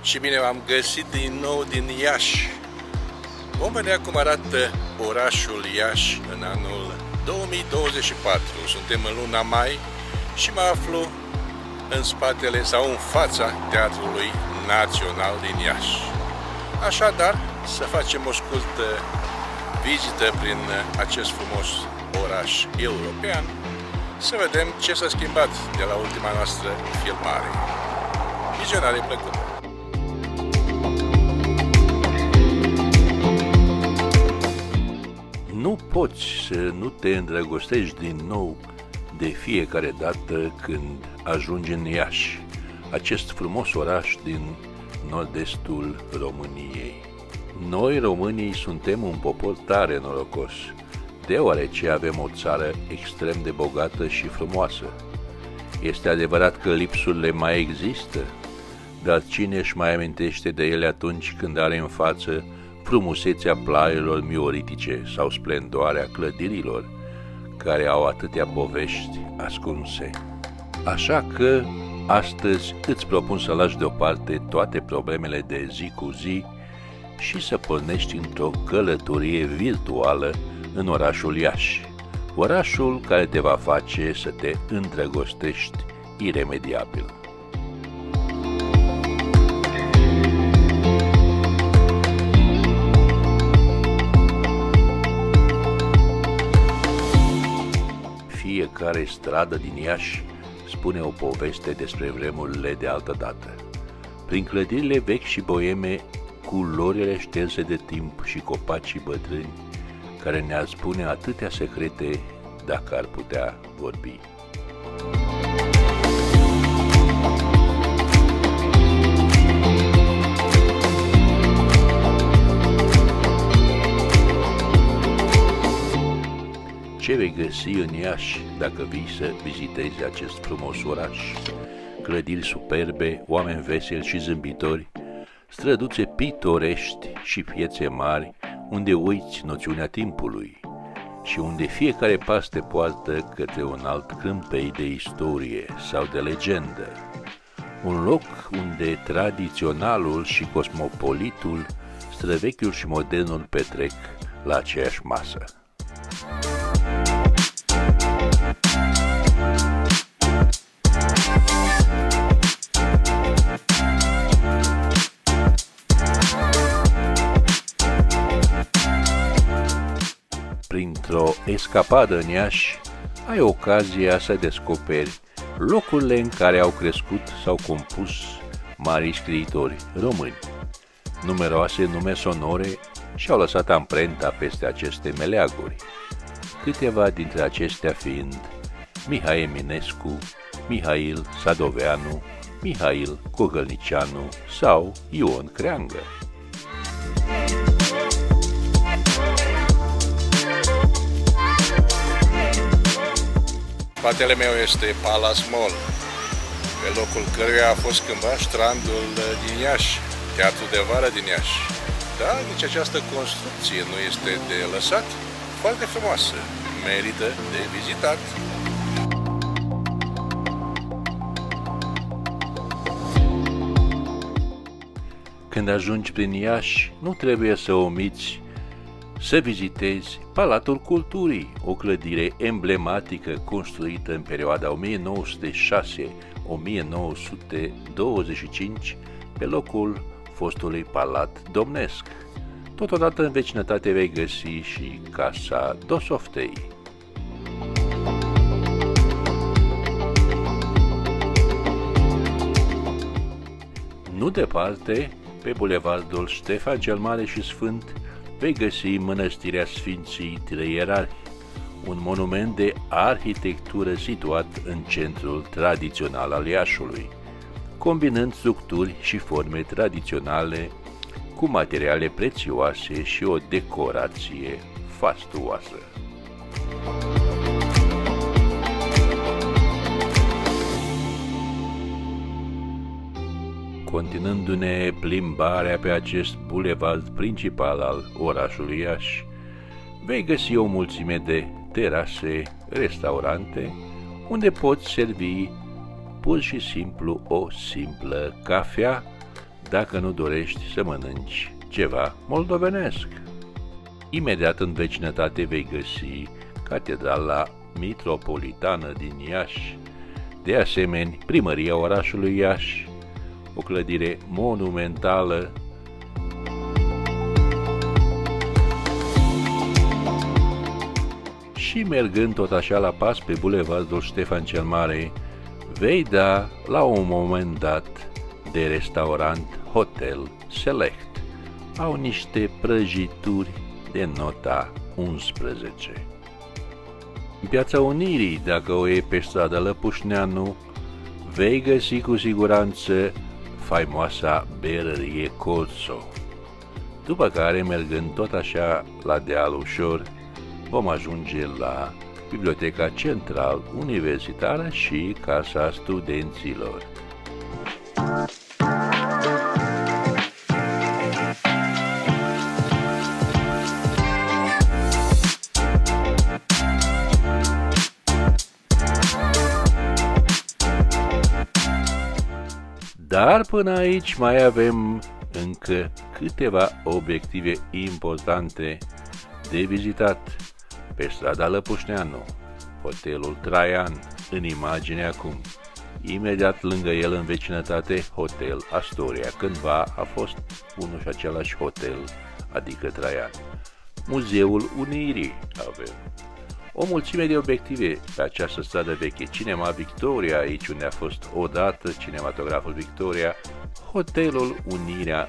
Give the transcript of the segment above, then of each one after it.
Și bine v-am găsit din nou din Iași. Vom vedea cum arată orașul Iași în anul 2024. Suntem în luna mai și mă aflu în spatele sau în fața Teatrului Național din Iași. Așadar, să facem o scurtă vizită prin acest frumos oraș european, să vedem ce s-a schimbat de la ultima noastră filmare. Vizionare plăcută! Nu poți să nu te îndrăgostești din nou de fiecare dată când ajungi în Iași, acest frumos oraș din nord-estul României. Noi, românii, suntem un popor tare norocos, deoarece avem o țară extrem de bogată și frumoasă. Este adevărat că lipsurile mai există, dar cine își mai amintește de ele atunci când are în față frumusețea plaielor mioritice sau splendoarea clădirilor, care au atâtea povești ascunse. Așa că astăzi îți propun să lași deoparte toate problemele de zi cu zi și să pornești într-o călătorie virtuală în orașul Iași, orașul care te va face să te îndrăgostești iremediabil. Fiecare stradă din Iași spune o poveste despre vremurile de altădată. Prin clădirile vechi și boeme, culorile șterse de timp și copacii bătrâni, care ne-ar spune atâtea secrete dacă ar putea vorbi. Ce vei găsi în Iași dacă vii să vizitezi acest frumos oraș? Clădiri superbe, oameni veseli și zâmbitori, străduțe pitorești și piețe mari unde uiți noțiunea timpului și unde fiecare pas te poartă către un alt câmpei de istorie sau de legendă. Un loc unde tradiționalul și cosmopolitul, străvechiul și modernul petrec la aceeași masă. Printr-o escapadă în Iași, ai ocazia să descoperi locurile în care au crescut sau compus mari scriitori români. Numeroase nume sonore și-au lăsat amprenta peste aceste meleaguri, câteva dintre acestea fiind Mihai Eminescu, Mihail Sadoveanu, Mihail Cogălnicianu sau Ion Creangă. Spatele meu este Palace Mall, pe locul căruia a fost cândva strandul din Iași, teatrul de vară din Iași. Da, nici această construcție nu este de lăsat, foarte frumoasă, merită de vizitat. Când ajungi prin Iași, nu trebuie să omiți să vizitezi Palatul Culturii, o clădire emblematică construită în perioada 1906-1925 pe locul fostului Palat Domnesc. Totodată în vecinătate vei găsi și Casa Dosoftei. Nu departe, pe bulevardul Ștefan cel Mare și Sfânt, vei găsi Mănăstirea Sfinții Trei Ierarhi, un monument de arhitectură situat în centrul tradițional al Iașului, combinând structuri și forme tradiționale cu materiale prețioase și o decorație fastuoasă. Continuându-ne plimbarea pe acest bulevard principal al orașului Iași, vei găsi o mulțime de terase, restaurante, unde poți servi pur și simplu o simplă cafea dacă nu dorești să mănânci ceva moldovenesc. Imediat în vecinătate vei găsi Catedrala Mitropolitană din Iași, de asemenea Primăria orașului Iași, o clădire monumentală și mergând tot așa la pas pe bulevardul Ștefan cel Mare, vei da la un moment dat de restaurant Hotel Select. Au niște prăjituri de nota 11. În Piața Unirii, dacă o iei pe strada Lăpușneanu, vei găsi cu siguranță faimoasa berărie Corso. După care, mergând tot așa la deal ușor, vom ajunge la Biblioteca Central Universitară și Casa Studenților. Dar până aici mai avem încă câteva obiective importante de vizitat. Pe strada Lăpușneanu, Hotelul Traian, în imagine acum. Imediat lângă el, în vecinătate, Hotel Astoria. Cândva a fost unul și același hotel, adică Traian. Muzeul Unirii avem. O mulțime de obiective pe această stradă veche. Cinema Victoria, aici unde a fost odată cinematograful Victoria. Hotelul Unirea,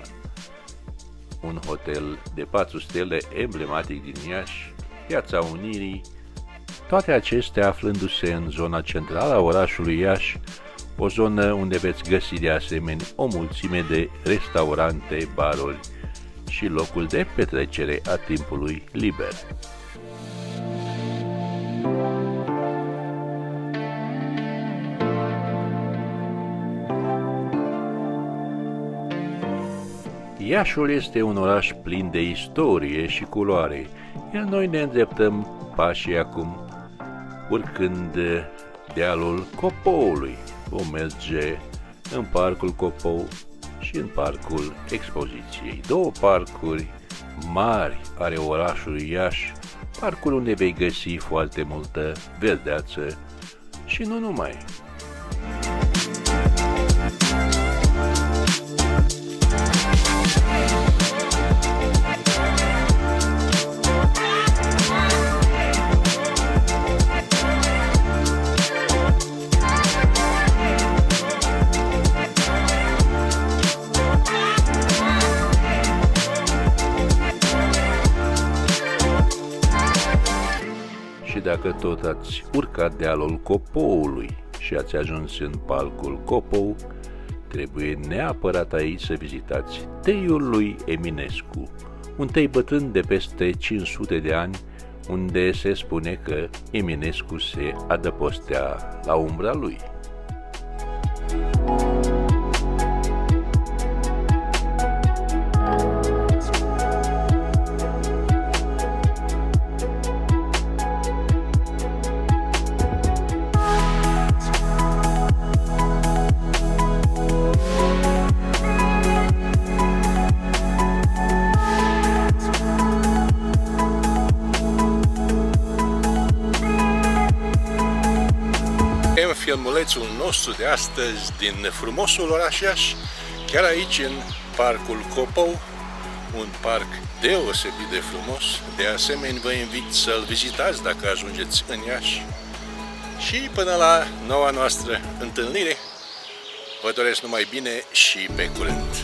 un hotel de 4 stele emblematic din Iași. Piața Unirii, toate acestea aflându-se în zona centrală a orașului Iași, o zonă unde veți găsi de asemenea o mulțime de restaurante, baruri și locuri de petrecere a timpului liber. Iașul este un oraș plin de istorie și culoare, iar noi ne îndreptăm pașii acum, urcând dealul Copoului. Vom merge în Parcul Copou și în Parcul Expoziției. Două parcuri mari ale orașului Iași, parcuri unde vei găsi foarte multă verdeață și nu numai. Și dacă tot ați urcat dealul Copoului și ați ajuns în Parcul Copou, trebuie neapărat aici să vizitați teiul lui Eminescu, un tei bătrân de peste 500 de ani, unde se spune că Eminescu se adăpostea la umbra lui. Filmulețul nostru de astăzi din frumosul oraș Iași, chiar aici în Parcul Copou, un parc deosebit de frumos. De asemenea, vă invit să-l vizitați dacă ajungeți în Iași. Și până la noua noastră întâlnire, vă doresc numai bine și pe curând!